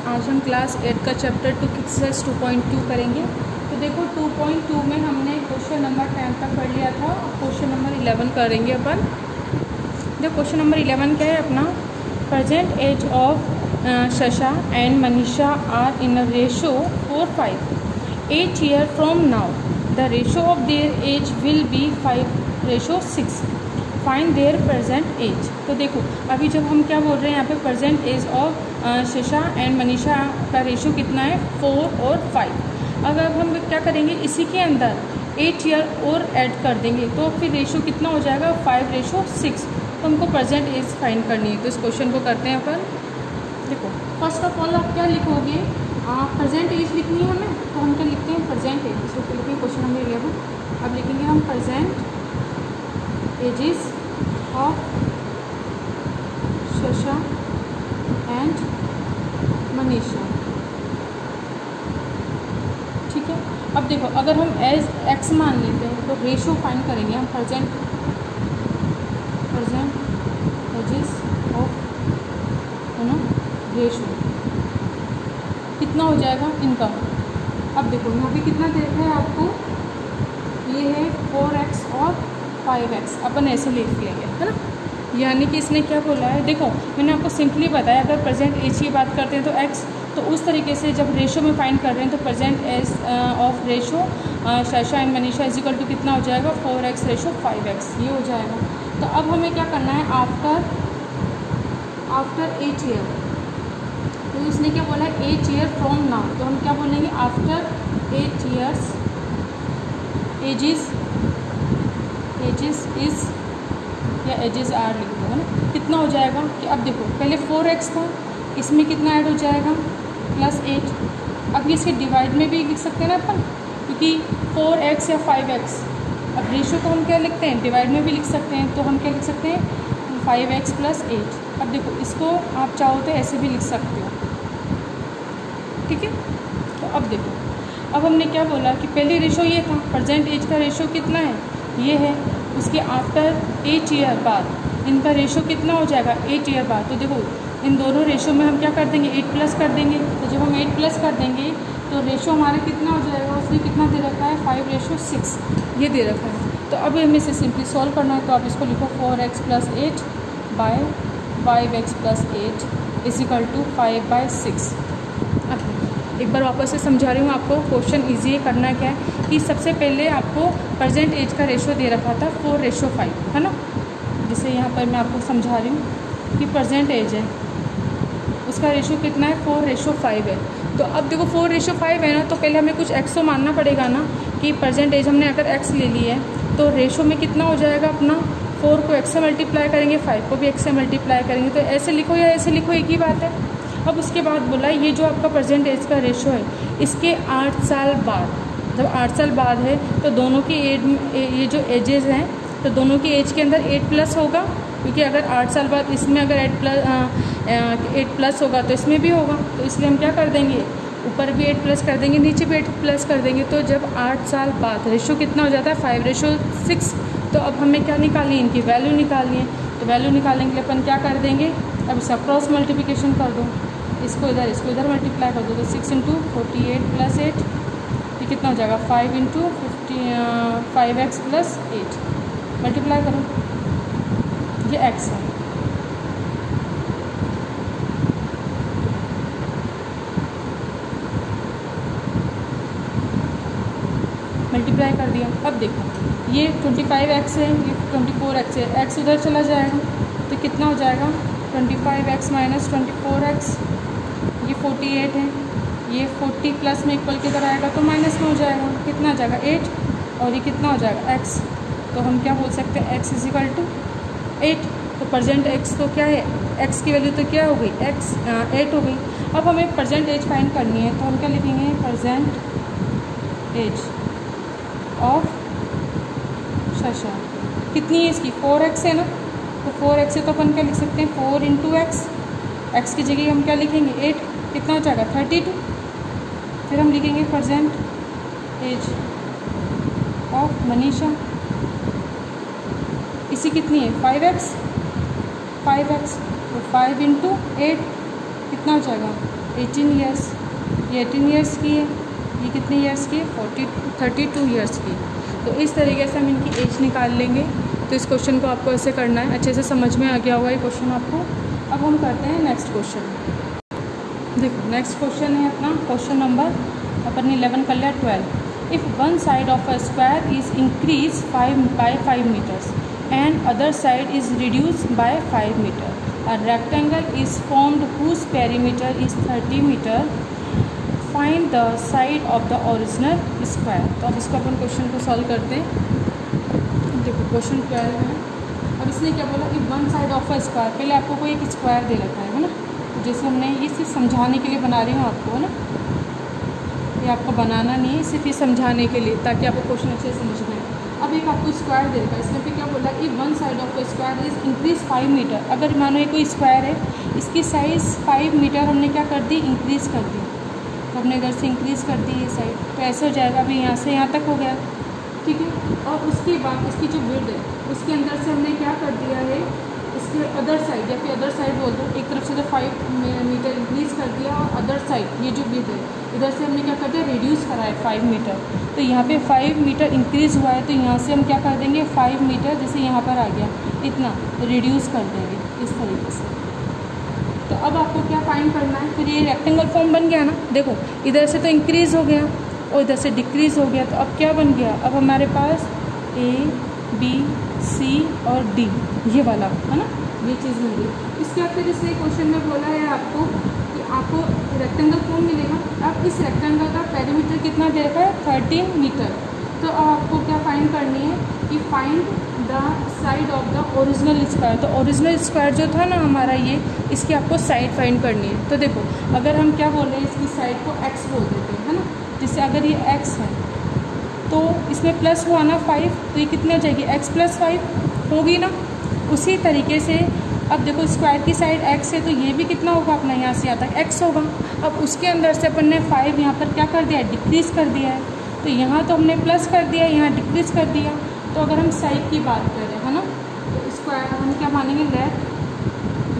आज हम क्लास 8 का चैप्टर 2 एक्सरसाइज 2.2 करेंगे। तो देखो 2.2 में हमने क्वेश्चन नंबर 10 तक पढ़ लिया था। क्वेश्चन नंबर 11 करेंगे अपन। देखो क्वेश्चन नंबर 11 क्या है अपना, present age of Shasha and Manisha are in a ratio 4:5 8 year from now. The ratio of their age will be 5:6। Find their present age. तो देखो अभी जब हम क्या बोल रहे हैं यहाँ पे, present age of Shasha and Manisha का रेशो कितना है, 4 और 5। अगर हम क्या करेंगे, इसी के अंदर 8 ईयर और ऐड कर देंगे तो फिर रेशो कितना हो जाएगा, 5:6। तो हमको प्रेजेंट एज फाइंड करनी है। तो इस क्वेश्चन को करते हैं अपन। देखो फर्स्ट ऑफ ऑल आप क्या लिखोगे, प्रेजेंट एज लिखनी है हमें, तो हम क्या लिखते हैं, प्रेजेंट एज। इसको लिखेंगे क्वेश्चन नंबर 11। अब लिखेंगे हम present ages of Shasha and Manisha. ठीक है। अब देखो अगर हम एज एक्स मान लेते हैं तो रेशो फाइंड करेंगे हम, प्रेजेंट एजेस ऑफ, है ना, रेशो कितना हो जाएगा इनका। अब देखो यहाँ पे कितना देखा है आपको, ये है 4x और 5x। अपन ऐसे लिख लेंगे, है ना। यानी कि इसने क्या बोला है, देखो मैंने आपको सिंपली बताया, अगर प्रेजेंट एज की बात करते हैं तो x, तो उस तरीके से जब रेशो में फाइंड कर रहे हैं तो present age of ratio Shasha and Manisha is equal to कितना हो जाएगा, 4x रेशो 5x, ये हो जाएगा। तो अब हमें क्या करना है, आफ्टर 8 ईयर। तो इसने क्या बोला है, 8 ईयर फ्रॉम नाउ। तो हम क्या बोलेंगे, आफ्टर 8 ईयर्स एजेस इज, या एजेस आर लिख दो, है ना। कितना हो जाएगा कि अब देखो पहले 4x था, इसमें कितना ऐड हो जाएगा, +8। अब इसके डिवाइड में भी लिख सकते हैं ना अपन, क्योंकि 4x या 5x। अब रेशो को हम क्या लिखते हैं, डिवाइड में भी लिख सकते हैं। तो हम क्या लिख सकते हैं, 5x + 8। अब देखो इसको आप चाहो तो ऐसे भी लिख सकते हो, ठीक है। तो अब देखो, अब हमने क्या बोला कि पहले रेशो ये था, प्रेजेंट एज का रेशो कितना है, ये है। उसके आफ्टर 8 ईयर बाद इनका रेशो कितना हो जाएगा, 8 ईयर बाद। तो देखो इन दोनों रेशो में हम क्या कर देंगे, 8+ कर देंगे। तो जब हम 8+ कर देंगे तो रेशो हमारा कितना हो जाएगा, उसने कितना दे रखा है, 5:6 ये दे रखा है। तो अब हमें इसे सिंपली सॉल्व करना है। तो आप इसको लिखो 4x + 8 bye 5x + 8 is equal to 5/6। अब एक बार वापस से समझा रही हूँ आपको, क्वेश्चन ईजी है। करना क्या है कि सबसे पहले आपको प्रेजेंट एज का रेशो दे रखा था 4:5, है ना। जिसे यहाँ पर मैं आपको समझा रही हूँ कि प्रेजेंट एज है, उसका रेशो कितना है, 4:5 है। तो अब देखो 4:5 है ना, तो पहले हमें कुछ एक्स तो मानना पड़ेगा ना, कि प्रेजेंट एज हमने अगर एक्स ले ली है तो रेशो में कितना हो जाएगा अपना, 4 को x से मल्टीप्लाई करेंगे, 5 को भी x से मल्टीप्लाई करेंगे। तो ऐसे लिखो या ऐसे लिखो, एक ही बात है। अब उसके बाद बोला ये जो आपका प्रेजेंट एज का रेशो है, इसके 8 साल बाद, जब 8 साल बाद है तो दोनों की एज, ये जो एजेस हैं, तो दोनों की एज के अंदर 8+ होगा, क्योंकि अगर 8 साल बाद इसमें अगर 8+ होगा तो इसमें भी होगा। तो इसलिए हम क्या कर देंगे, ऊपर भी 8+ कर देंगे, नीचे भी 8+ कर देंगे। तो जब 8 साल बाद रेशो कितना हो जाता है, 5:6। तो अब हमें क्या निकालनी है, इनकी वैल्यू निकालनी है। तो वैल्यू निकालने के लिए अपन क्या कर देंगे, अब इसका क्रॉस मल्टीप्लिकेशन कर दो, इसको इधर मल्टीप्लाई कर दो। तो 6 × 48 + 8, ये कितना हो जाएगा, 5 × 5x + 8 मल्टीप्लाई करो, ये x है। मल्टीप्लाई कर दिया। अब देखो ये 25x है, ये 24x है, x उधर चला जाएगा तो कितना हो जाएगा, 25x - 24x, ये 48 है, ये 40 प्लस में इक्वल किधर आएगा तो माइनस में हो जाएगा, कितना आ जाएगा 8, और ये कितना हो जाएगा x। तो हम क्या बोल सकते हैं, x = 8। तो प्रेजेंट x तो क्या है, x की वैल्यू तो क्या हो गई, 8 हो गई। अब हमें प्रेजेंट एज फाइंड करनी है, तो हम क्या लिखेंगे, प्रेजेंट एज ऑफ शशा कितनी है इसकी, 4x है ना। तो 4x है तो अपन क्या लिख सकते हैं, 4 × x। x की जगह हम क्या लिखेंगे, 8, कितना हो जाएगा 32। फिर हम लिखेंगे प्रेजेंट एज ऑफ मनीषा, इसी कितनी है, 5x। तो 5 × 8 कितना हो जाएगा, 18 ईयर्स, ये 18 ईयर्स की है, ये कितने ईयर्स की है 32 ईयर्स की। तो इस तरीके से हम इनकी एज निकाल लेंगे। तो इस क्वेश्चन को आपको ऐसे करना है, अच्छे से समझ में आ गया होगा ये क्वेश्चन आपको। अब हम करते हैं नेक्स्ट क्वेश्चन। देखो नेक्स्ट क्वेश्चन है अपना क्वेश्चन नंबर अपन 11 कर लिया 12। If one side of a square is increase 5 meters and other side is reduce by 5 meter, a rectangle is formed whose perimeter is 30 meter, find the side of the original square. तो अब इसको अपन question को solve करते हैं। देखो question 12 है। अब इसने क्या बोला कि one side of a square, पहले आपको कोई एक स्क्वायर दे रखा है ना, तो जैसे हमने ये सिर्फ समझाने के लिए बना रही हूँ आपको, है ना, ये आपको बनाना नहीं है, सिर्फ ये समझाने के लिए ताकि आपको क्वेश्चन अच्छे से समझ में आए। अब एक आपको स्क्वायर दे रखा है, इसमें फिर क्या बोला कि one side of a square is increase 5 meter. अगर मानो ये कोई स्क्वायर है, इसकी साइज़ 5 मीटर हमने क्या कर दी, इंक्रीज़ कर दी। तो हमने इधर से इंक्रीज़ कर दी ये साइड, तो ऐसे हो जाएगा। अभी यहाँ से यहाँ तक हो गया, ठीक है। और उसके बाद इसकी जो विड्थ है उसके अंदर से हमने क्या कर दिया है, इसके अदर साइड या फिर अदर साइड बोल दो, एक तरफ से तो 5 मीटर इंक्रीज़ कर दिया और अदर साइड ये जो विड्थ है इधर से हमने क्या कर दिया, रिड्यूस करा है 5 मीटर। तो यहाँ पे 5 मीटर इंक्रीज़ हुआ है, तो यहाँ से हम क्या कर देंगे 5 मीटर, जैसे यहाँ पर आ गया इतना, रिड्यूस कर देंगे इस तरीके से। तो अब आपको क्या फाइंड करना है, फिर ये रेक्टेंगल फॉर्म बन गया ना। देखो इधर से तो इंक्रीज़ हो गया और इधर से डिक्रीज़ हो गया, तो अब क्या बन गया, अब हमारे पास A B C और D ये वाला है ना, ये चीज़ मिल गई। इसके बाद फिर इसने क्वेश्चन में बोला है आपको कि आपको रेक्टेंगल फॉर्म मिलेगा। अब इस रेक्टेंगल का पेरीमीटर कितना दे रखा है, 13 मीटर। तो अब आपको क्या फाइंड करनी है कि find the side of the original square. तो ओरिजिनल स्क्वायर जो था ना हमारा, ये इसकी आपको साइड फाइंड करनी है। तो देखो अगर हम क्या बोल रहे हैं, इसकी साइड को x बोल देते हैं, है ना। जैसे अगर ये x है तो इसमें प्लस हुआ ना 5, तो ये कितनी हो जाएगी, x + 5 होगी ना। उसी तरीके से अब देखो स्क्वायर की साइड x है, तो ये भी कितना होगा अपना, यहाँ से यहाँ तक x होगा। अब उसके अंदर से अपन ने 5 यहाँ पर क्या कर दिया है, डिक्रीज़ कर दिया है। तो यहाँ तो हमने प्लस कर दिया, यहाँ डिक्रीज़ कर दिया। तो अगर हम साइड की बात करें, है ना, तो स्क्वायर हम क्या मानेंगे, let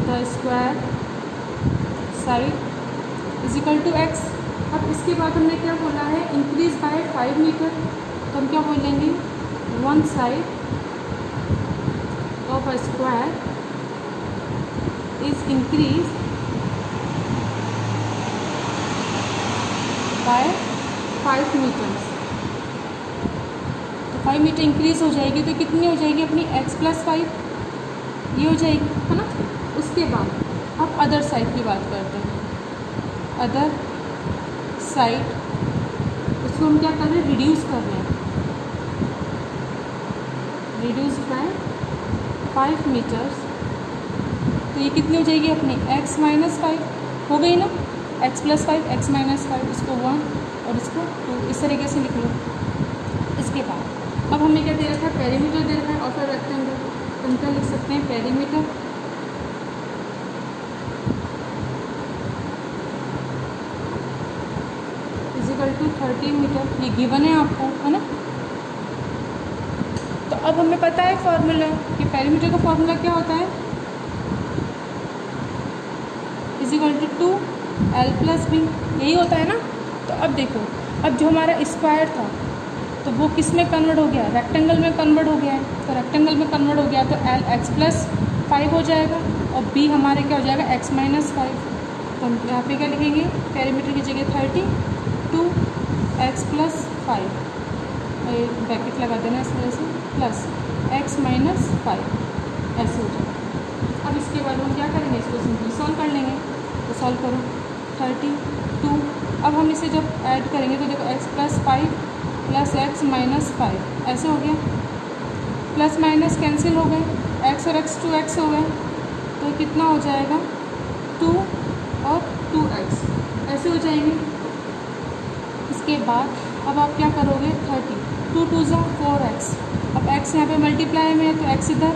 the square side is equal to x। अब इसके बाद हमने क्या बोला है, इंक्रीज बाय 5 मीटर। तो हम क्या बोलेंगे, one side of a square is increase by 5 meters. तो 5 मीटर इंक्रीज हो जाएगी, तो कितनी हो जाएगी अपनी, x + 5 ये हो जाएगी, है ना। उसके बाद अब अदर साइड की बात करते हैं। अदर साइड, उसको हम क्या कर रहे हैं, रिड्यूस कर रहे हैं, रिड्यूस बाय 5 मीटर्स। तो ये कितनी हो जाएगी अपनी, x - 5 हो गई ना, x + 5 x - 5, इसको 1 और इसको 2, इस तरीके से लिख लो। इसके बाद अब हमें क्या दे रखा है, पेरीमीटर दे रखा है और फिर रेक्टेंगल। तो हम क्या लिख सकते हैं, पेरीमीटर = 30 मीटर, ये गिवन है आपको, है ना। तो अब हमें पता है फॉर्मूला कि पेरीमीटर का फॉर्मूला क्या होता है, = 2L + B, यही होता है ना। तो अब देखो, अब जो हमारा स्क्वायर था तो वो किस में कन्वर्ट हो गया, रेक्टेंगल में कन्वर्ट हो गया है। तो रेक्टेंगल में कन्वर्ट हो गया तो L x + 5 हो जाएगा और B हमारे क्या हो जाएगा, x - 5। तो हम यहाँ पे क्या लिखेंगे, पेरीमीटर की जगह 30, 2x + 5, ब्रैकेट लगा देना इस वजह से, प्लस x - 5 ऐसे हो जाएगा। अब इसके बाद हम क्या करेंगे, इसको सिंपली सॉल्व कर लेंगे। तो सॉल्व करो 32। अब हम इसे जब ऐड करेंगे तो देखो x + 5 + x - 5 ऐसे हो गया, प्लस माइनस कैंसिल हो गए, x और x 2x हो गए, तो कितना हो जाएगा 2 और 2x ऐसे हो जाएंगे। इसके बाद अब आप क्या करोगे, 30, 2 2 = 4x। अब x यहाँ पे मल्टीप्लाई में है तो x इधर,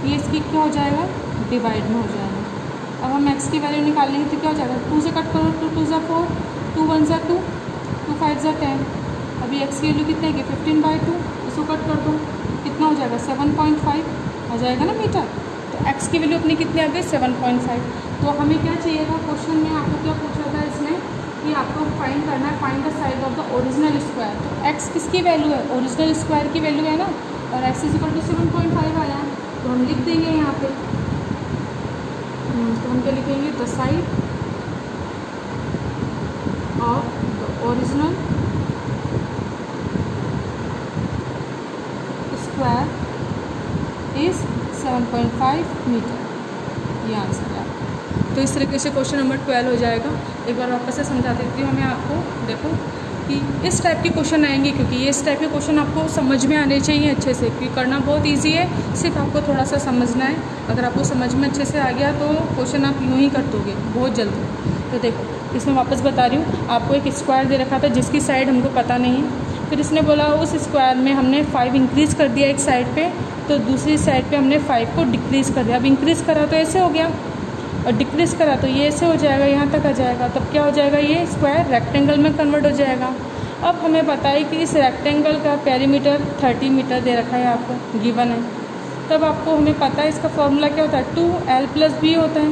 ये इसकी क्या हो जाएगा, डिवाइड में हो जाएगा। अब हम x की वैल्यू निकालेंगे तो क्या हो जाएगा, 2 से कट करो, 2 2 = 4, 2 1 = 2, 2 5 = 10। अभी x की वैल्यू कितने की, 15/2, इसको कट कर दो, कितना हो जाएगा 7.5 आ जाएगा ना मीटर। तो x की वैल्यू अपनी कितनी आ गई, 7.5। तो हमें क्या चाहिए था, क्वेश्चन में आपको क्या पूछा था इसने, फाइंड करना है, find the side of the original square. तो एक्स किसकी वैल्यू है, ओरिजिनल स्क्वायर की वैल्यू है ना, और एक्स इज इक्वल टू 7.5 आया है, तो हम लिख देंगे यहाँ पे, तो हम क्या लिखेंगे, the side of the original square is 7.5 meter, ये आंसर है। तो इस तरीके से क्वेश्चन नंबर 12 हो जाएगा। एक बार वापस से समझा देती हूँ मैं आपको। देखो कि इस टाइप के क्वेश्चन आएंगे, क्योंकि ये इस टाइप के क्वेश्चन आपको समझ में आने चाहिए अच्छे से, क्योंकि करना बहुत इजी है, सिर्फ आपको थोड़ा सा समझना है। अगर आपको समझ में अच्छे से आ गया तो क्वेश्चन आप यूँ ही कर दोगे बहुत जल्दी। तो देखो इसमें वापस बता रही हूँ, आपको एक स्क्वायर दे रखा था जिसकी साइड हमको पता नहीं है, फिर इसने बोला उस स्क्वायर में हमने 5 इंक्रीज़ कर दिया एक साइड पर, तो दूसरी साइड पर हमने 5 को डिक्रीज़ कर दिया। अब इंक्रीज़ करा तो ऐसे हो गया, और डिक्रीज़ करा तो ये ऐसे हो जाएगा, यहाँ तक आ जाएगा, तब क्या हो जाएगा, ये स्क्वायर रेक्टेंगल में कन्वर्ट हो जाएगा। अब हमें पता है कि इस रेक्टेंगल का पेरीमीटर 30 मीटर दे रखा है, आपको गिवन है। तब आपको हमें पता है इसका फॉर्मूला क्या होता है, 2l+b होता है।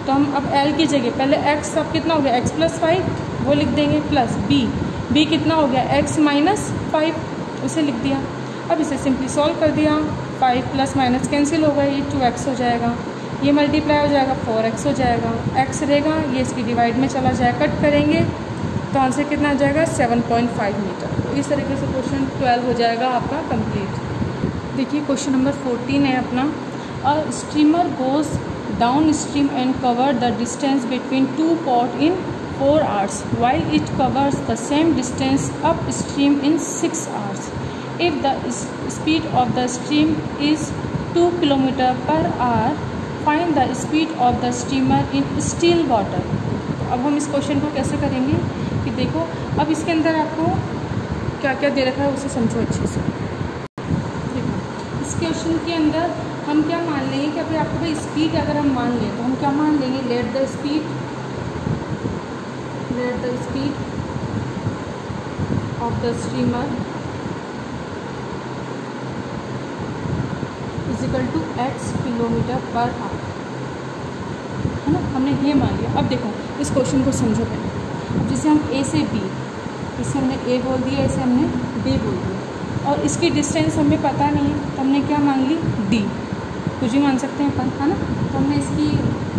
तो हम अब l की जगह पहले x अब कितना हो गया, x + 5 वो लिख देंगे, प्लस b कितना हो गया, x - 5 उसे लिख दिया। अब इसे सिंपली सॉल्व कर दिया, 5 प्लस माइनस कैंसिल होगा, ये 2x हो जाएगा, ये मल्टीप्लाई हो जाएगा, 4x हो जाएगा, x रहेगा, ये इसकी डिवाइड में चला जाएगा, कट करेंगे तो आंसर कितना आ जाएगा, 7.5 मीटर। तो इस तरीके से क्वेश्चन 12 हो जाएगा आपका कंप्लीट। देखिए क्वेश्चन नंबर 14 है अपना, a streamer goes down stream and cover the distance between 2 pot in 4 hours while it covers the same distance upstream in 6 hours. If the speed of the stream is 2 km/h, find the speed of the steamer in still water. अब हम इस question को कैसे करेंगे कि देखो अब इसके अंदर आपको क्या क्या दे रखा है उसे समझो अच्छे से। देखो इस क्वेश्चन के अंदर हम क्या मान लेंगे कि अभी आपको भाई स्पीड अगर हम मान लें तो हम क्या मान लेंगे, let the speed of the steamer is equal to x km/h, है ना, हमने ये मान लिया। अब देखो इस क्वेश्चन को समझो पहले। अब जैसे हम A से B, इसे हमने A बोल दिया, इसे हमने B बोल दिया, और इसकी डिस्टेंस हमें पता नहीं है तो हमने क्या मान ली, D, कुछ भी मान सकते हैं अपन, है ना। तो हमने इसकी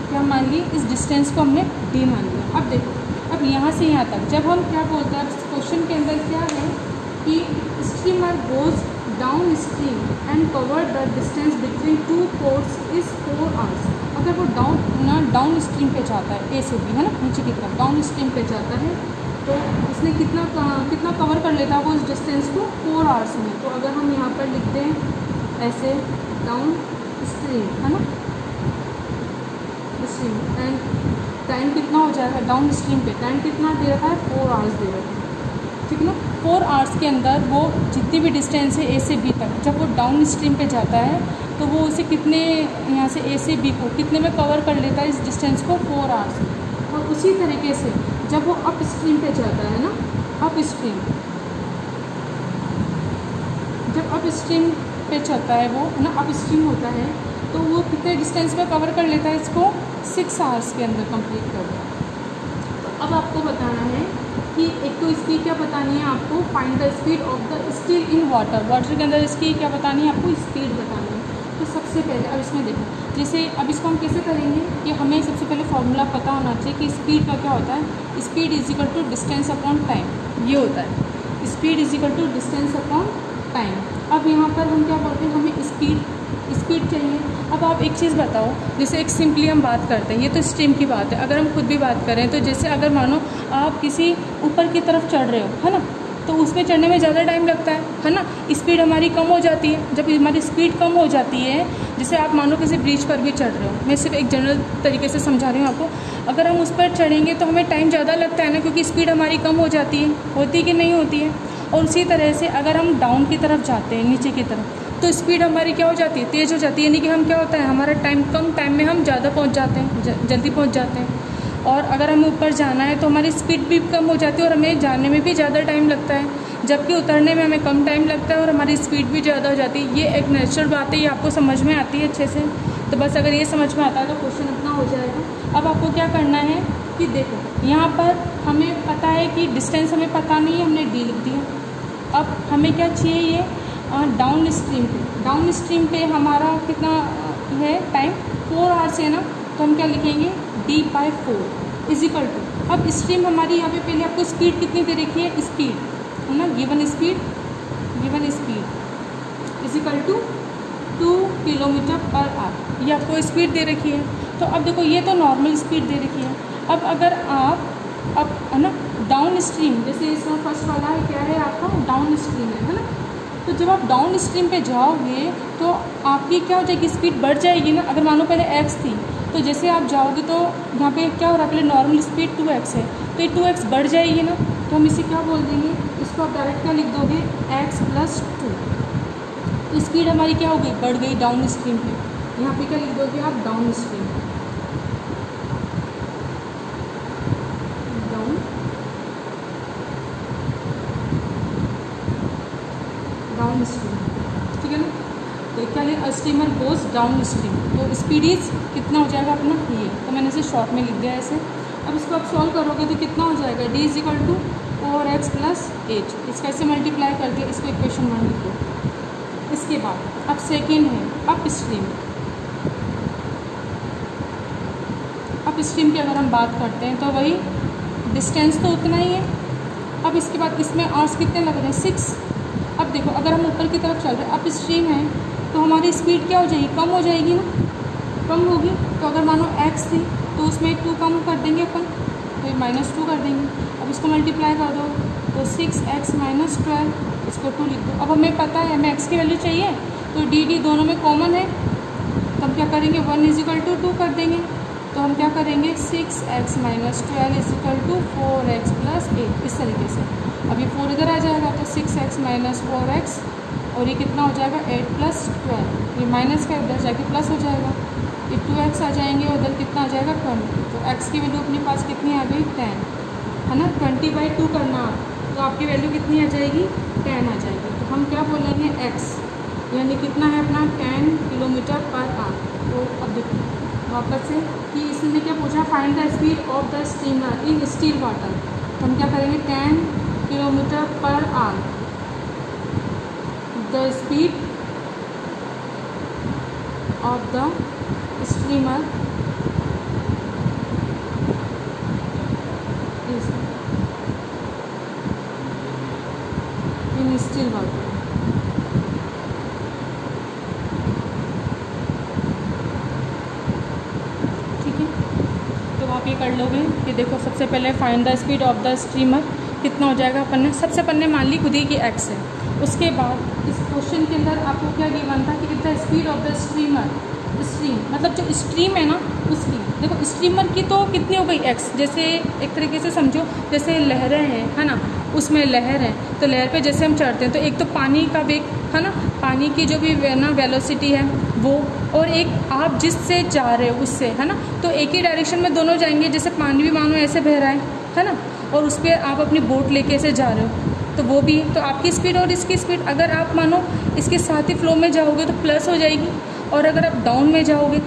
क्या मान ली, इस डिस्टेंस को हमने D मान लिया। अब देखो अब यहाँ से यहाँ तक जब हम क्या बोलते हैं, इस क्वेश्चन के अंदर क्या है कि steamer goes down stream and cover the distance between 2 ports is 4 hours। अगर वो डाउन स्ट्रीम पे जाता है, A से B, है ना, नीचे की तरफ डाउन स्ट्रीम पे जाता है, तो उसने कितना कवर कर लेता है वो इस डिस्टेंस को 4 hours में। तो अगर हम यहाँ पर लिख दें ऐसे डाउन स्ट्रीम, है ना, स्ट्रीम एंड टाइम कितना हो जाएगा, डाउन स्ट्रीम पे टाइम कितना दे रखा है, 4 hours दे रखा है, ठीक है ना। 4 hours के अंदर वो जितनी भी डिस्टेंस है A से B तक, जब वो डाउन स्ट्रीम पे जाता है तो वो उसे कितने, यहाँ से A से B को कितने में कवर कर लेता है इस डिस्टेंस को, 4 hours। और उसी तरीके से जब वो अप स्ट्रीम पे जाता है ना, अप स्ट्रीम, जब अप स्ट्रीम पे चलता है वो, है ना, अप स्ट्रीम होता है, तो वो कितने डिस्टेंस में कवर कर लेता है इसको, 6 hours के अंदर कंप्लीट कर दिया। तो अब आपको बताना है कि एक तो स्पीड क्या बतानी है आपको, find the speed of the steel in water, water के अंदर इसकी क्या बतानी है आपको, स्पीड बतानी है। तो सबसे पहले अब इसमें देखो, जैसे अब इसको हम कैसे करेंगे कि हमें सबसे पहले फॉर्मूला पता होना चाहिए कि स्पीड का क्या होता है, speed is equal to distance upon time, ये होता है, speed is equal to distance upon time. अब यहाँ पर हम क्या बोलते हैं, हमें स्पीड चाहिए। अब आप एक चीज़ बताओ, जैसे एक सिंपली हम बात करते हैं, ये तो स्ट्रीम की बात है, अगर हम खुद भी बात करें तो जैसे अगर मानो आप किसी ऊपर की तरफ चढ़ रहे हो, है ना, तो उसमें चढ़ने में ज़्यादा टाइम लगता है ना, स्पीड हमारी कम हो जाती है। जब हमारी स्पीड कम हो जाती है, जैसे आप मानो किसी ब्रिज पर भी चढ़ रहे हो, मैं सिर्फ एक जनरल तरीके से समझा रही हूँ आपको, अगर हम उस पर चढ़ेंगे तो हमें टाइम ज़्यादा लगता है ना, क्योंकि स्पीड हमारी कम हो जाती है, होती कि नहीं होती है। और उसी तरह से अगर हम डाउन की तरफ जाते हैं, नीचे की तरफ, तो स्पीड हमारी क्या हो जाती है, तेज़ हो जाती है, यानी कि हम क्या होता है, हमारा टाइम कम टाइम में हम ज़्यादा पहुँच जाते हैं, जल्दी पहुँच जाते हैं। और अगर हमें ऊपर जाना है तो हमारी स्पीड भी कम हो जाती है और हमें जाने में भी ज़्यादा टाइम लगता है, जबकि उतरने में हमें कम टाइम लगता है और हमारी स्पीड भी ज़्यादा हो जाती है। ये एक नेचुरल बात है, ये आपको समझ में आती है अच्छे से। तो बस अगर ये समझ में आता है तो क्वेश्चन अपना हो जाएगा। अब आपको क्या करना है कि देखो यहाँ पर हमें पता है कि डिस्टेंस हमें पता नहीं है, हमने डी लिख दिया। अब हमें क्या चाहिए, ये डाउन स्ट्रीम पे हमारा कितना है टाइम, 4 आवर्स है ना, तो हम क्या लिखेंगे d/4 इजिकल टू। अब स्ट्रीम हमारी यहाँ पे पहले आपको स्पीड कितनी दे रखी है, स्पीड है ना, given speed is equal to 2 km/h, ये आपको स्पीड दे रखी है। तो अब देखो ये तो नॉर्मल स्पीड दे रखी है। अब अगर आप अब है ना डाउन स्ट्रीम, जैसे इसमें फर्स्ट वाला है क्या है आपका डाउन स्ट्रीम है ना, तो जब आप डाउन स्ट्रीम पे जाओगे तो आपकी क्या हो जाएगी, स्पीड बढ़ जाएगी ना। अगर मानो पहले x थी तो जैसे आप जाओगे तो यहाँ पे क्या हो रहा है, पहले नॉर्मल स्पीड 2x है, तो ये 2x बढ़ जाएगी ना, तो हम इसे क्या बोल देंगे, इसको आप डायरेक्ट क्या लिख दोगे x+2। स्पीड हमारी क्या हो गई, बढ़ गई डाउन स्ट्रीम पे। यहाँ पे क्या लिख दोगे आप डाउन स्ट्रीम ठीक है ना। तो क्या है, स्टीमर गोज डाउन स्ट्रीम, तो स्पीड इज कितना हो जाएगा अपना ये, तो मैंने इसे शॉर्ट में लिख दिया ऐसे। अब इसको आप सॉल्व करोगे तो कितना हो जाएगा, d = 4x + 8, इसका ऐसे मल्टीप्लाई करके इसको इक्वेशन 1 लिख दो। इसके बाद अब सेकेंड है अप स्ट्रीम की अगर हम बात करते हैं तो वही डिस्टेंस तो उतना ही है। अब इसके बाद इसमें आवर्स कितने लग रहे हैं, 6। अब देखो अगर हम ऊपर की तरफ चल रहे हैं, अप स्ट्रीम है तो हमारी स्पीड क्या हो जाएगी, कम हो जाएगी ना, कम होगी। तो अगर मानो x थी तो उसमें 2 कम कर देंगे अपन, तो ये -2 कर देंगे। अब इसको मल्टीप्लाई कर दो तो 6x - 12, इसको 2 लिख दो। अब हमें पता है हमें x की वैल्यू चाहिए, तो dd दोनों में कॉमन है, तो हम क्या करेंगे 1 = 2 कर देंगे। तो हम क्या करेंगे 6x - 12 = 4x + 8, इस तरीके से। अब ये 4 इधर आ जाएगा तो 6x - 4x, और ये कितना हो जाएगा 8 + 12, ये माइनस का उधर जाके प्लस हो जाएगा, ये 2x आ जाएंगे, उधर कितना आ जाएगा 20। तो x की वैल्यू अपने पास कितनी आ गई 10 है ना, 20/2 करना आप, तो आपकी वैल्यू कितनी आ जाएगी 10 आ जाएगी। तो हम क्या बोलेंगे x यानी कितना है अपना 10 km/h। तो अब देखो वापस से कि इसने क्या पूछा, find the speed of the steamer in still water, तो हम क्या करेंगे 10 km/h, the speed of the steamer is in still water. आप ये कर लोगे कि देखो सबसे पहले find the speed of the streamer कितना हो जाएगा, अपन ने सबसे पहले मान ली खुद ही कि x है। उसके बाद इस क्वेश्चन के अंदर आपको क्या गिवन था कि the speed of the streamer, stream मतलब जो स्ट्रीम है ना उसकी, देखो स्ट्रीमर की तो कितनी हो गई x, जैसे एक तरीके से समझो जैसे लहरें हैं है ना, उसमें लहर है तो लहर पे जैसे हम चढ़ते हैं तो एक तो पानी का वेग है ना, पानी की जो भी ना वेलोसिटी है वो, और एक आप जिससे जा रहे हो उससे है ना, तो एक ही डायरेक्शन में दोनों जाएंगे। जैसे पानी भी मानो ऐसे बह रहा है ना, और उस पर आप अपनी बोट लेके ऐसे जा रहे हो तो वो भी, तो आपकी स्पीड और इसकी स्पीड अगर आप मानो इसके साथ ही फ्लो में जाओगे तो प्लस हो जाएगी, और अगर आप डाउन में जाओगे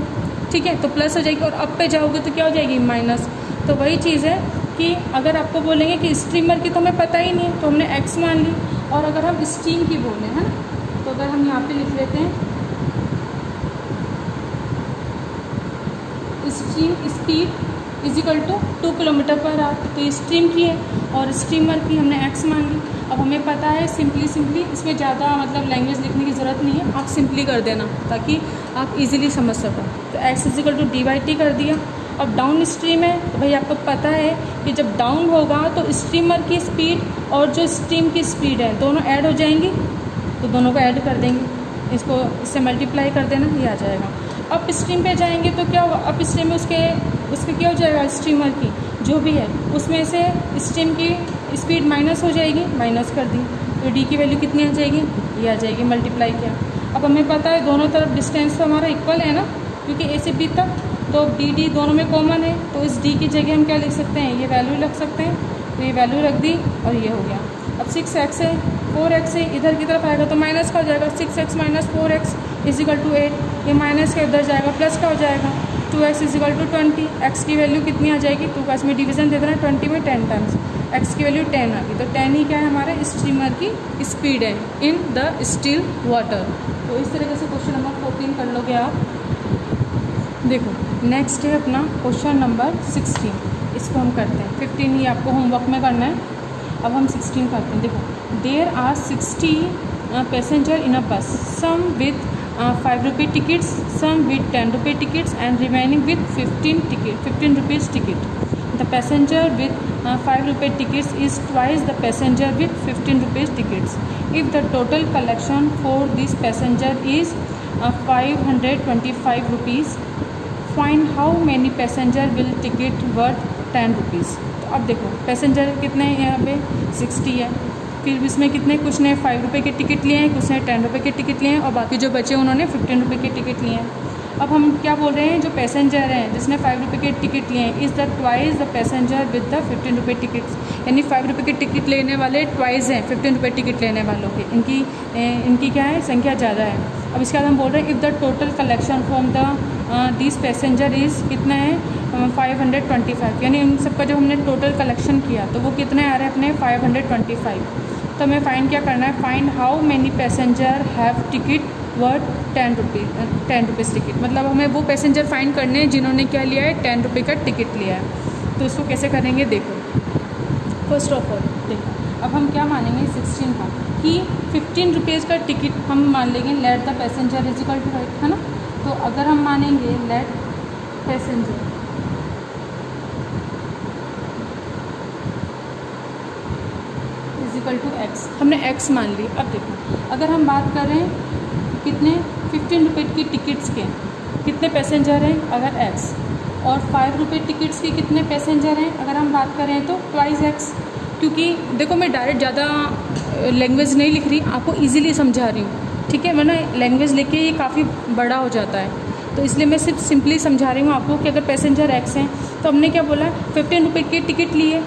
ठीक है तो प्लस हो जाएगी, और अप पे जाओगे तो क्या हो जाएगी माइनस। तो वही चीज़ है कि अगर आपको बोलेंगे कि स्ट्रीमर की तो हमें पता ही नहीं तो हमने x मान ली, और अगर हम स्टीम की बोले है ना तो अगर हम यहाँ पे लिख लेते हैं स्ट्रीम स्पीड = 2 km/h, तो ये स्ट्रीम की है और स्ट्रीमर की हमने x मान ली। अब हमें पता है सिंपली इसमें ज़्यादा मतलब लैंग्वेज लिखने की ज़रूरत नहीं है, आप सिंपली कर देना ताकि आप इजीली समझ सको। तो x = d/t कर दिया। अब डाउन स्ट्रीम है तो भाई आपको पता है कि जब डाउन होगा तो स्ट्रीमर की स्पीड और जो स्ट्रीम की स्पीड है दोनों ऐड हो जाएंगी, तो दोनों को ऐड कर देंगे, इसको इससे मल्टीप्लाई कर देना, ये आ जाएगा। अप स्ट्रीम पे जाएंगे तो क्या होगा, अप स्ट्रीम में उसके क्या हो जाएगा स्ट्रीमर की जो भी है उसमें से स्ट्रीम की स्पीड माइनस हो जाएगी, माइनस कर दी तो डी की वैल्यू कितनी आ जाएगी, ये आ जाएगी, मल्टीप्लाई किया। अब हमें पता है दोनों तरफ डिस्टेंस तो हमारा इक्वल है ना, क्योंकि ए से बी तक, तो डी डी दोनों में कॉमन है, तो इस डी की जगह हम क्या लिख सकते हैं, ये वैल्यू रख सकते हैं, तो ये वैल्यू रख दी और ये हो गया। अब 6x है 4x है, इधर की तरफ आएगा तो माइनस का हो जाएगा, 6x - 4x = 8, ये माइनस का उधर जाएगा प्लस का हो जाएगा, 2x इजिकल टू 20, x की वैल्यू कितनी आ जाएगी, 2 का इसमें डिवीजन दे देना 20 में 10 टाइम्स, x की वैल्यू 10 आ गई। तो 10 ही क्या है हमारे स्टीमर की स्पीड है इन द स्टिल वाटर। तो इस तरीके से क्वेश्चन नंबर 14 कर लोगे आप। देखो नेक्स्ट है अपना क्वेश्चन नंबर 16, इसको हम करते हैं। 15 ही आपको होमवर्क में करना है, अब हम 16 करते हैं। देखो देयर आर 60 पैसेंजर इन अ बस, सम विथ 5 रुपये टिकट्स, सम विथ 10 रुपये tickets and remaining with 15 rupees ticket. The passenger with 5 रुपये tickets is twice the passenger with 15 rupees tickets. If the total collection for this passenger is 525 rupees, find how many passenger will ticket worth 10 rupees. तो अब देखो passenger कितने हैं यहाँ पे 60 है, फिर इसमें कितने, कुछ ने 5 रुपये के टिकट लिए हैं, कुछ ने 10 रुपये के टिकट लिए हैं और बाकी जो बचे उन्होंने 15 रुपये के टिकट लिए हैं। अब हम क्या बोल रहे हैं, जो पैसेंजर हैं जिसने 5 रुपये के टिकट लिए हैं is the twice the passenger with the 15 रुपये टिकट्स, यानी 5 रुपये के टिकट लेने वाले ट्वाइस हैं 15 रुपये टिकट लेने वालों के, इनकी क्या है संख्या ज़्यादा है। अब इसके बाद हम बोल रहे हैं if the total collection from the this passenger is कितना है 525, यानी इन सबका जो हमने टोटल कलेक्शन किया तो वो कितने आ रहे हैं अपने 525। तो हमें फाइंड क्या करना है, find how many passenger have ticket worth 10 rupees ticket, मतलब हमें वो पैसेंजर फाइंड करने हैं जिन्होंने क्या लिया है 10 रुपये का टिकट लिया है। तो इसको कैसे करेंगे, देखो फर्स्ट ऑफ ऑल देखो अब हम क्या मानेंगे 16 का कि 15 रुपीज़ का टिकट हम मान लेंगे let the passenger is equal to, है ना। तो अगर हम मानेंगे let passenger equal to x, हमने एक्स मान ली। अब देखो अगर हम बात करें कितने 15 रुपये की टिकट्स के कितने पैसेंजर हैं अगर एक्स, और 5 रुपये टिकट्स के कितने पैसेंजर हैं अगर हम बात करें तो ट्वाइस एक्स। क्योंकि देखो मैं डायरेक्ट ज़्यादा लैंग्वेज नहीं लिख रही, आपको इजीली समझा रही हूँ, ठीक है, वरना लैंग्वेज लेके ये काफ़ी बड़ा हो जाता है, तो इसलिए मैं सिर्फ सिंपली समझा रही हूँ आपको कि अगर पैसेंजर एक्स हैं तो हमने क्या बोला 15 रुपये की टिकट लिए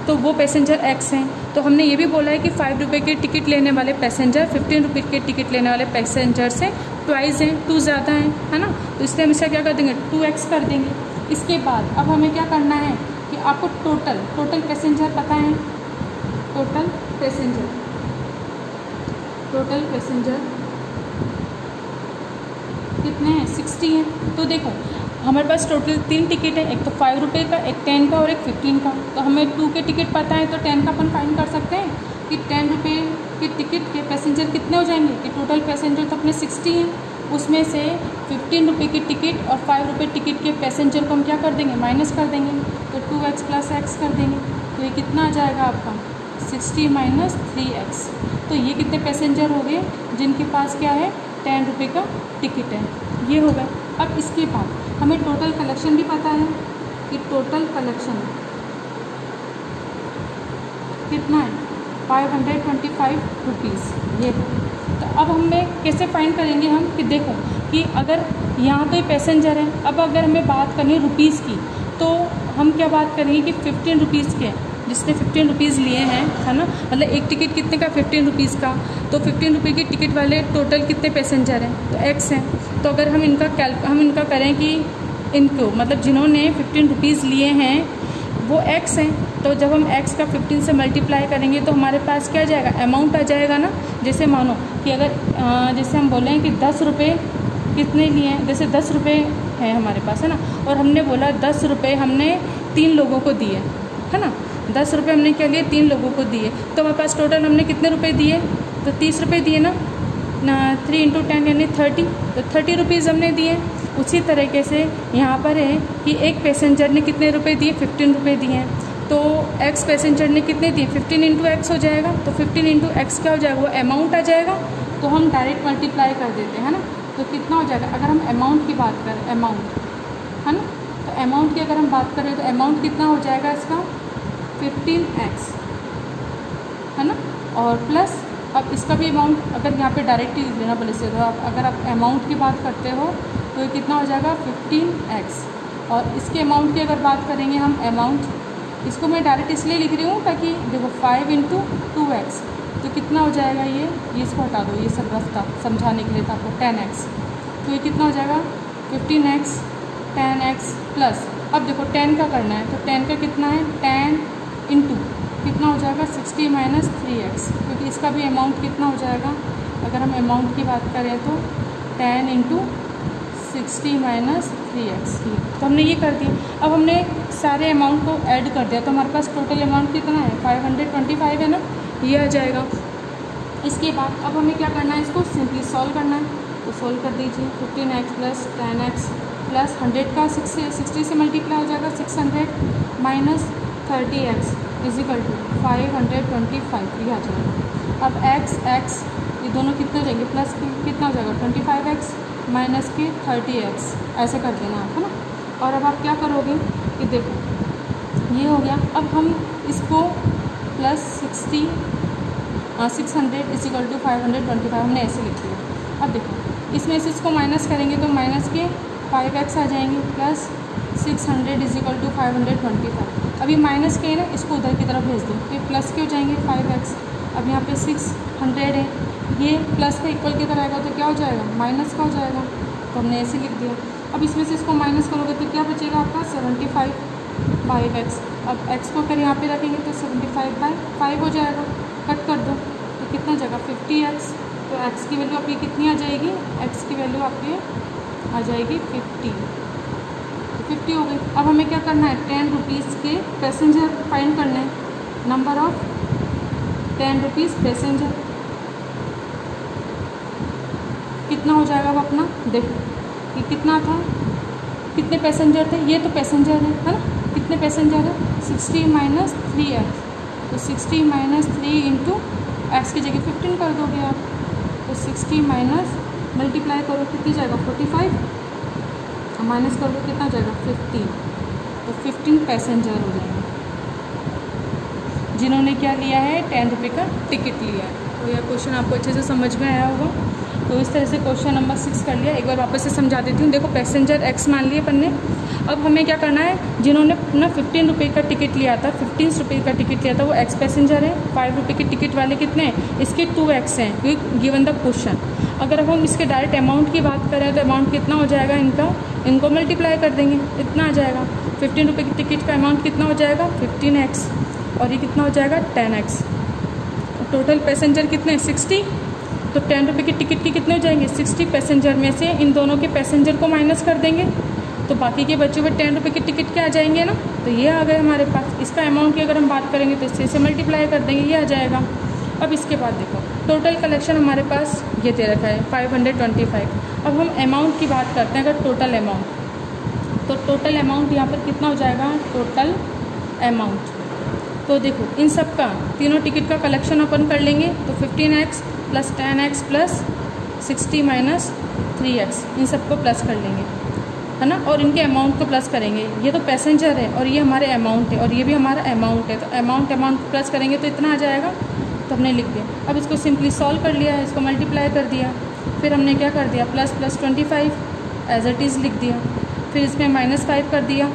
तो वो पैसेंजर एक्स हैं। तो हमने ये भी बोला है कि 5 रुपये के टिकट लेने वाले पैसेंजर 15 रुपये के टिकट लेने वाले पैसेंजर से ट्वाइस हैं, 2 ज़्यादा हैं, है ना। तो इसलिए हम इसका क्या कर देंगे 2x कर देंगे। इसके बाद अब हमें क्या करना है कि आपको टोटल पैसेंजर पता है, टोटल पैसेंजर कितने हैं 60 हैं। तो देखो हमारे पास टोटल 3 टिकट है, एक तो 5 रुपये का, एक 10 का और एक 15 का। तो हमें 2 के टिकट पता है तो 10 का अपन फाइंड कर सकते हैं कि 10 रुपये के टिकट के पैसेंजर कितने हो जाएंगे कि टोटल पैसेंजर तो अपने 60 हैं, उसमें से 15 रुपये की टिकट और 5 रुपये टिकट के पैसेंजर को हम क्या कर देंगे माइनस कर देंगे, तो 2x प्लस x कर देंगे। तो ये कितना आ जाएगा आपका 60 माइनस 3x। तो ये कितने पैसेंजर हो गए जिनके पास क्या है 10 रुपये का टिकट है, ये हो गया। अब इसके बाद हमें टोटल कलेक्शन भी पता है कि टोटल कलेक्शन कितना है 525 रुपीज़, ये है। तो अब हमें कैसे फाइंड करेंगे हम कि देखो कि अगर यहाँ तो ये पैसेंजर है, अब अगर हमें बात करनी है रुपीज़ की तो हम क्या बात करेंगे कि 15 रुपीज़ के जिसने 15 रुपीज़ लिए हैं, है ना, मतलब एक टिकट कितने का 15 रुपीज़ का, तो 15 रुपये की टिकट वाले टोटल कितने पैसेंजर हैं तो x हैं। तो अगर हम इनका करें कि इनको मतलब जिन्होंने 15 रुपीज़ लिए हैं वो x हैं, तो जब हम x का 15 से मल्टीप्लाई करेंगे तो हमारे पास क्या आ जाएगा अमाउंट आ जाएगा ना। जैसे मानो कि अगर जैसे हम बोलें कि 10 रुपये कितने लिए हैं, जैसे 10 रुपये हैं हमारे पास, है ना, और हमने बोला 10 रुपये हमने 3 लोगों को दिए, है ना, 10 रुपये हमने क्या लिए 3 लोगों को दिए, तो हमारे पास टोटल हमने कितने रुपए दिए तो 30 रुपये दिए ना 3 × 10 यानी 30, तो 30 रुपीज़ हमने दिए। उसी तरीके से यहाँ पर है कि एक पैसेंजर ने कितने रुपए दिए 15 रुपये दिए हैं, तो x पैसेंजर ने कितने दिए 15 × x हो जाएगा, तो 15 × x क्या हो जाएगा वो अमाउंट आ जाएगा। तो हम डायरेक्ट मल्टीप्लाई कर देते हैं, है ना, तो कितना हो जाएगा अगर हम अमाउंट की बात करें, अमाउंट, है ना, तो अमाउंट की अगर हम बात करें तो अमाउंट कितना हो जाएगा इसका 15x, है ना, और प्लस अब इसका भी अमाउंट अगर यहाँ पे डायरेक्ट ही लेना बोले से, तो आप अगर आप अमाउंट की बात करते हो तो ये कितना हो जाएगा 15x, और इसके अमाउंट की अगर बात करेंगे हम अमाउंट, इसको मैं डायरेक्ट इसलिए लिख रही हूँ ताकि देखो 5 × 2x, तो कितना हो जाएगा ये इसको हटा दो, ये सब रफ था समझाने के लिए था आपको 10x, तो ये कितना हो जाएगा 15x 10x प्लस, अब देखो 10 का करना है तो 10 का कितना है 10 इंटू कितना हो जाएगा 60 माइनस 3x, क्योंकि इसका भी अमाउंट कितना हो जाएगा, अगर हम अमाउंट की बात करें तो 10 इंटू 60 माइनस 3x। तो हमने ये कर दिया। अब हमने सारे अमाउंट को ऐड कर दिया तो हमारे पास टोटल अमाउंट कितना है 525 है ना, ये आ जाएगा। इसके बाद अब हमें क्या करना है, इसको सिंपली सॉल्व करना है, तो सॉल्व कर दीजिए 15x प्लस 10x प्लस 100 का 60 से मल्टीप्लाई हो जाएगा 600 माइनस 30x इजिकल टू 525, ये आ जाएगा। अब x ये दोनों कितने हो जाएंगे प्लस कितना हो जाएगा 25x माइनस के 30x, ऐसे कर देना आप, है ना। और अब आप क्या करोगे कि देखो ये हो गया। अब हम इसको प्लस 600 इजिकल टू 525 हमने ऐसे लिख दिया। अब देखो इसमें से इसको माइनस करेंगे तो माइनस के 5x आ जाएंगे प्लस 600 इजिकल टू 525। अभी माइनस के है ना, इसको उधर की तरफ भेज दो, ये प्लस के हो जाएंगे 5x। अब यहाँ पे 600 है, ये प्लस का इक्वल की तरह आएगा तो क्या हो जाएगा माइनस का हो जाएगा, तो हमने ऐसे लिख दिया। अब इसमें से इसको माइनस करोगे तो क्या बचेगा आपका 75 5x। अब x को अगर यहाँ पे रखेंगे तो 75/5 हो जाएगा, कट कर दो तो कितना जाएगा 50x। तो x की वैल्यू आपकी कितनी आ जाएगी, x की वैल्यू आपकी आ जाएगी 50, तो 50 हो गई। अब हमें क्या करना है 10 रुपीज़ के पैसेंजर फाइंड करने हैं, नंबर ऑफ 10 रुपीज़ पैसेंजर कितना हो जाएगा। अब अपना देखो ये कितना था, कितने पैसेंजर थे, ये तो पैसेंजर है ना, कितने पैसेंजर है 60 माइनस 3x, तो 60 माइनस 3 इंटू एक्स की जगह 15 कर दोगे आप, तो 60 माइनस मल्टीप्लाई करो कितनी जाएगा 45, माइनस करो कितना जाएगा 15, तो 15 पैसेंजर हो जाएंगे जिन्होंने क्या लिया है 10 रुपये का टिकट लिया है। तो यह क्वेश्चन आपको अच्छे से समझ में आया होगा। तो इस तरह से क्वेश्चन नंबर 6 कर लिया। एक बार वापस से समझा देती हूँ। देखो पैसेंजर x मान लिए अपन ने, अब हमें क्या करना है, जिन्होंने ना 15 रुपये का टिकट लिया था, 15 रुपये का टिकट लिया था वो x पैसेंजर है। 5 रुपये के टिकट वाले कितने हैं, इसके 2x हैं गिवन द क्वेश्चन। अगर अब हम इसके डायरेक्ट अमाउंट की बात करें तो अमाउंट कितना हो जाएगा इनको मल्टीप्लाई कर देंगे, इतना आ जाएगा। 15 रुपये की टिकट का अमाउंट कितना हो जाएगा 15x, और ये कितना हो जाएगा 10x। टोटल पैसेंजर कितने 60, तो 10 रुपये की टिकट के कितने हो जाएंगे 60 पैसेंजर में से इन दोनों के पैसेंजर को माइनस कर देंगे, तो बाकी के बचे हुए 10 रुपये के टिकट के आ जाएंगे ना, तो ये आ गए हमारे पास। इसका अमाउंट की अगर हम बात करेंगे तो इससे मल्टीप्लाई कर देंगे, ये आ जाएगा। अब इसके बाद देखो टोटल कलेक्शन हमारे पास ये दे रखा है 525। अब हम अमाउंट की बात करते हैं, अगर टोटल अमाउंट, तो टोटल अमाउंट यहाँ पर कितना हो जाएगा टोटल अमाउंट, तो देखो इन सब का तीनों टिकट का कलेक्शन अपन कर लेंगे, तो 15x plus 10x plus 60 minus 3x इन सबको प्लस कर लेंगे, है ना, और इनके अमाउंट को प्लस करेंगे। ये तो पैसेंजर है और ये हमारे अमाउंट है और ये भी हमारा अमाउंट है, तो अमाउंट प्लस करेंगे तो इतना आ जाएगा, तो हमने लिख दिया। अब इसको सिंपली सॉल्व कर लिया है, इसको मल्टीप्लाई कर दिया, फिर हमने क्या कर दिया प्लस 25 एज इट इज़ लिख दिया, फिर इसमें -5 कर दिया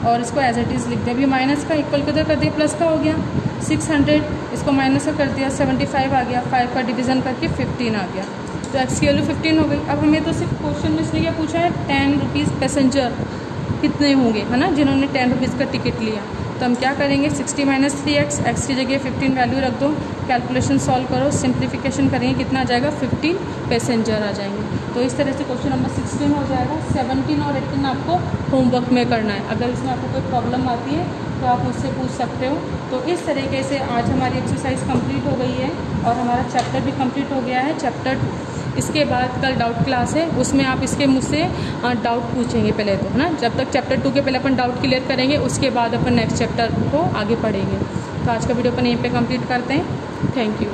और इसको एज इट इज़ लिख दिया। अभी माइनस का इक्वल किधर कर दिया प्लस का हो गया 600, इसको माइनस का कर दिया 75 आ गया, 5 का डिवीज़न करके 15 आ गया, तो x की वैल्यू 15 हो गई। अब हमें तो सिर्फ क्वेश्चन में इसने क्या पूछा है 10 रुपीज़ पैसेंजर कितने होंगे, है ना, जिन्होंने 10 रुपीज़ का टिकट लिया। तो हम क्या करेंगे 60 माइनस 3x, x की जगह 15 वैल्यू रख दो, कैलकुलेशन सॉल्व करो, सिंप्लीफिकेशन करेंगे, कितना आ जाएगा 15 पैसेंजर आ जाएंगे। तो इस तरह से क्वेश्चन नंबर 16 हो जाएगा। 17 और 18 आपको होमवर्क में करना है। अगर इसमें आपको कोई प्रॉब्लम आती है तो आप मुझसे पूछ सकते हो। तो इस तरीके से आज हमारी एक्सरसाइज कंप्लीट हो गई है और हमारा चैप्टर भी कंप्लीट हो गया है, चैप्टर 2। इसके बाद कल डाउट क्लास है, उसमें आप इसके मुझसे डाउट पूछेंगे पहले, तो है ना, जब तक चैप्टर 2 के पहले अपन डाउट क्लियर करेंगे उसके बाद अपन नेक्स्ट चैप्टर को आगे पढ़ेंगे। तो आज का वीडियो अपन यहीं पे कंप्लीट करते हैं। Thank you.